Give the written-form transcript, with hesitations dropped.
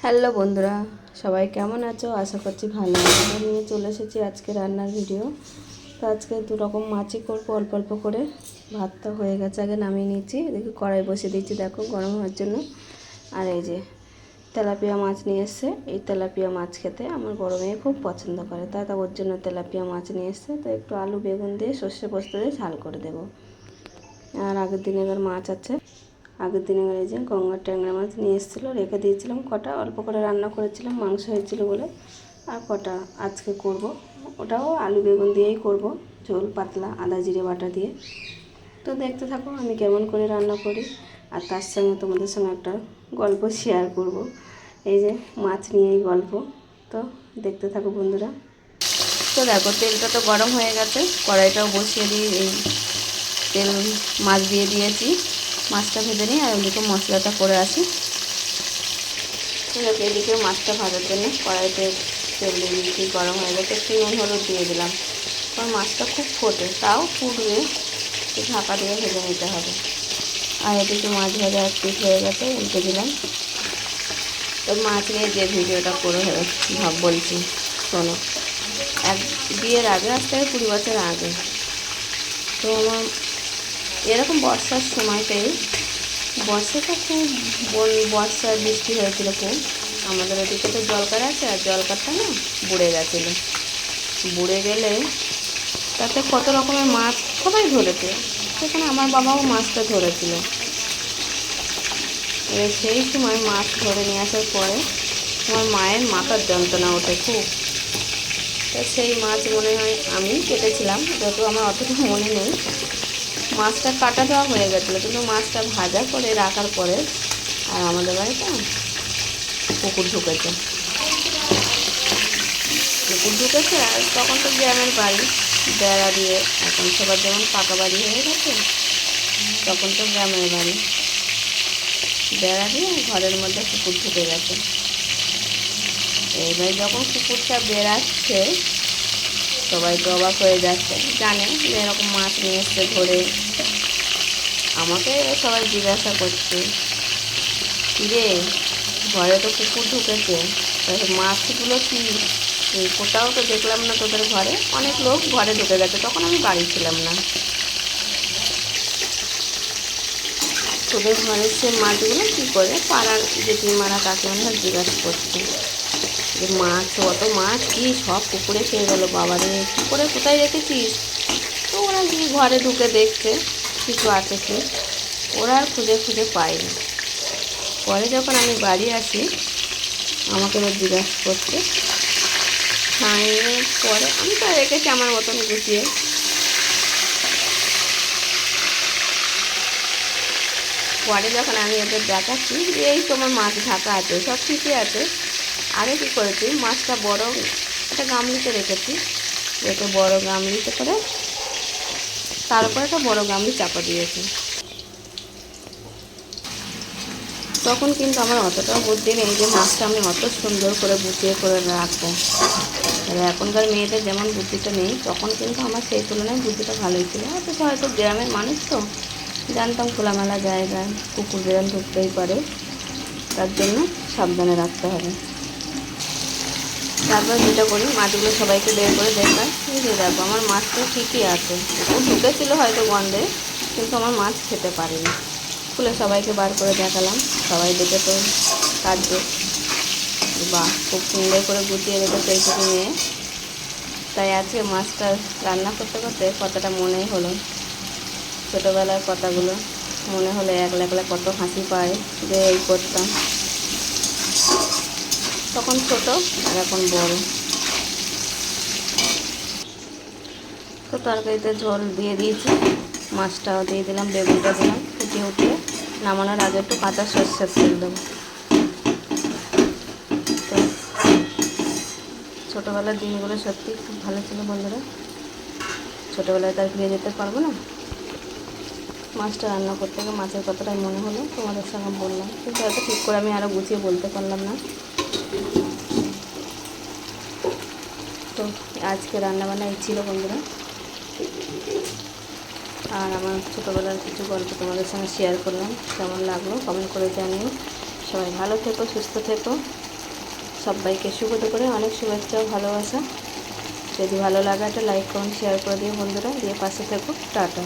Hello বন্ধুরা, সবাই কেমন আছো? আশা করছি ভালো আছো। নিয়ে চলে এসেছি আজকে রান্নার ভিডিও। তো আজকে দু রকম মাছই করবো অল্প অল্প করে। ভাতটা হয়ে গেছে, আগে নামিয়ে নিচ্ছি। দেখি কড়াই বসে দিচ্ছি, দেখো গরম হওয়ার জন্য। আর এই যে তেলাপিয়া মাছ নিয়ে এসছে। এই তেলাপিয়া মাছ খেতে আমার বড় মেয়ে খুব পছন্দ করে, তাই তো ওর জন্য তেলাপিয়া মাছ নিয়ে এসছে। তো একটু আলু বেগুন দিয়ে সর্ষে পোস্ত দিয়ে ঝাল করে দেবো। আর আগের দিনে এবার মাছ আছে, আগের দিনে এই যে গঙ্গার ট্যাংরা মাছ নিয়ে এসেছিলো, রেখে দিয়েছিলাম। কটা অল্প করে রান্না করেছিলাম, মাংস হয়েছিল বলে। আর কটা আজকে করব, ওটাও আলু বেগুন দিয়েই করব, ঝোল পাতলা আদা জিরে বাটা দিয়ে। তো দেখতে থাকো আমি কেমন করে রান্না করি, আর তার সঙ্গে তোমাদের সঙ্গে একটা গল্প শেয়ার করব। এই যে মাছ নিয়েই গল্প, তো দেখতে থাকো বন্ধুরা। তো দেখো তেলটা তো গরম হয়ে গেছে, কড়াইটাও বসিয়ে দিয়ে এই তেল মাছ দিয়ে দিয়েছি। মাছটা ভেজে নিই আর ওদিকে মশলাটা করে আসি। ঠিক আছে, এদিকে মাছটা ভাজার জন্য কড়াইতে তেল দিয়ে দিয়েছি, গরম হয়ে গেছে। একটু নুন হলুদ দিয়ে দিলাম, কারণ মাছটা খুব ফোটে, তাও ফুটবে, ঢাকা দিয়ে ভেজে নিতে হবে। আর এদিকে মাছ ভাজা এক পিস হয়ে গেছে, উল্টে দিলাম। তো মাছ নিয়ে যে ভিডিওটা করে বলছি শোনো। বিয়ের আগে, আজ থেকে 20 বছর আগে, তো আমার এরকম বর্ষার সময়তেই, বর্ষাটা খুব বর্ষার বৃষ্টি হয়েছিল খুব। আমাদের ওদিকে তো জলকার আছে, আর জলকারটা না বুড়ে গেছিলো। বুড়ে গেলে তাতে কত রকমের মাছ সবাই ধরেছে, সেখানে আমার বাবাও মাছটা ধরেছিল। এবার সেই সময় মাছ ধরে নিয়ে আসার পরে আমার মায়ের মাথার যন্ত্রণা ওঠে খুব। তো সেই মাছ মনে হয় আমি কেটেছিলাম, যত আমার অতটা মনে নেই। মাছটা কাটা দেওয়া হয়ে গেছিলো, কিন্তু মাছটা ভাজা করে রাখার পরে আর আমাদের বাড়িতে পুকুর ঢুকেছে। আর তখন তো গ্রামের বাড়ি, বেড়া দিয়ে, এখন সবার যেমন পাকা বাড়ি হয়ে গেছে, তখন তো গ্রামের বাড়ি, বেড়া দিয়ে ঘরের মধ্যে পুকুর ঢুকে গেছে। এইবার যখন পুকুরটা বেড়াচ্ছে, সবাই তো অবাক হয়ে যাচ্ছে, জানে যে এরকম মাছ নিয়ে এসছে ধরে। আমাকে সবাই জিজ্ঞাসা করছে, কিরে ঘরে তো পুকুর ঢুকেছে, মাছগুলো কি? কোথাও তো দেখলাম না তোদের ঘরে। অনেক লোক ঘরে ঢুকে গেছে, তখন আমি বাড়ি ছিলাম না। তোদের ঘরের সে মাছগুলো কী করে? পাড়ার জেঠিমারা কাকিমারা জিজ্ঞাসা করছে যে মাছ, অত মাছ কি সব পুকুরে খেয়ে গেলো, বাবারে কী করে, কোথায় রেখেছিস? তো ওরা কি ঘরে ঢুকে দেখছে কিছু আছে কি, ওরা আর খুঁজে খুঁজে পায়নি। পরে যখন আমি বাড়ি আসি, আমাকে এবার জিজ্ঞাসা করছে। হ্যাঁ, পরে আমি তো রেখেছি আমার মতন গুছিয়ে। পরে যখন আমি এদের দেখাচ্ছি যে এই তোমার মাছ ঢাকা আছে, সব ঠিকই আছে, আরে কী করেছি, মাছটা বড় একটা গামলিতে রেখেছি, রেখে বড় গামলিতে করে তার উপরে একটা বড় গামলি চাপা দিয়েছি। তখন কিন্তু আমার অতটাও বুদ্ধি নেই যে মাছটা আমি অত সুন্দর করে গুছিয়ে করে রাখবো। এখনকার মেয়েদের যেমন বুদ্ধিটা নেই, তখন কিন্তু আমার সেই তুলনায় বুদ্ধিটা ভালোই ছিল। হয়তো গ্রামের মানুষ তো, জানতাম খোলামেলা জায়গায় কুকুর বিড়াল ঢুকতেই পারে, তার জন্য সাবধানে রাখতে হবে। তারপর যেটা করি, মাছগুলো সবাইকে বের করে দেখায় যে দেখো আমার মাছটা ঠিকই আছে, ও ঢুকেছিল হয়তো গন্ধে, কিন্তু আমার মাছ খেতে পারেনি। খুলে সবাইকে বার করে দেখালাম, সবাই দেখে তো কাটবে, বাহ খুব সুন্দর করে গুছিয়ে রেখেছে এইটুকু নিয়ে। তাই আজকে মাছটা রান্না করতে করতে কথাটা মনেই হলো, ছোটোবেলার কথাগুলো মনে হলে একলা একলা কত হাসি পায় যে এই করতাম, তখন ছোট আর এখন বড়। তো তরকারিতে ঝোল দিয়ে দিয়েছি, মাছটাও দিয়ে দিলাম, বেগুনটা দিলাম, ফুটিয়ে উঠিয়ে নামানোর আগে একটু কাঁচা সর্ষের তেল দেবো। তো ছোটোবেলার দিনগুলো সত্যি খুব ভালো ছিল বন্ধুরা, ছোটোবেলায় তার ফিরে যেতে পারবো না। মাছটা রান্না করতে গিয়ে মাছের কথাটাই মনে হলো, তোমাদের সঙ্গে বললাম, কিন্তু এত ঠিক করে আমি আরও গুছিয়ে বলতে পারলাম না। তো আজকে রান্নাবান্না এই ছিল বন্ধুরা। আর আমার ছোটোবেলার কিছু গল্প তোমাদের সঙ্গে শেয়ার করলাম, কেমন লাগলো কমেন্ট করে জানিও। সবাই ভালো থেকো, সুস্থ থেকো। সবাইকে শুভ দুপুরে অনেক শুভেচ্ছা ও ভালোবাসা। যদি ভালো লাগে একটা লাইক কমেন্ট শেয়ার করে দিও বন্ধুরা, দিয়ে পাশে থেকো। টাটা।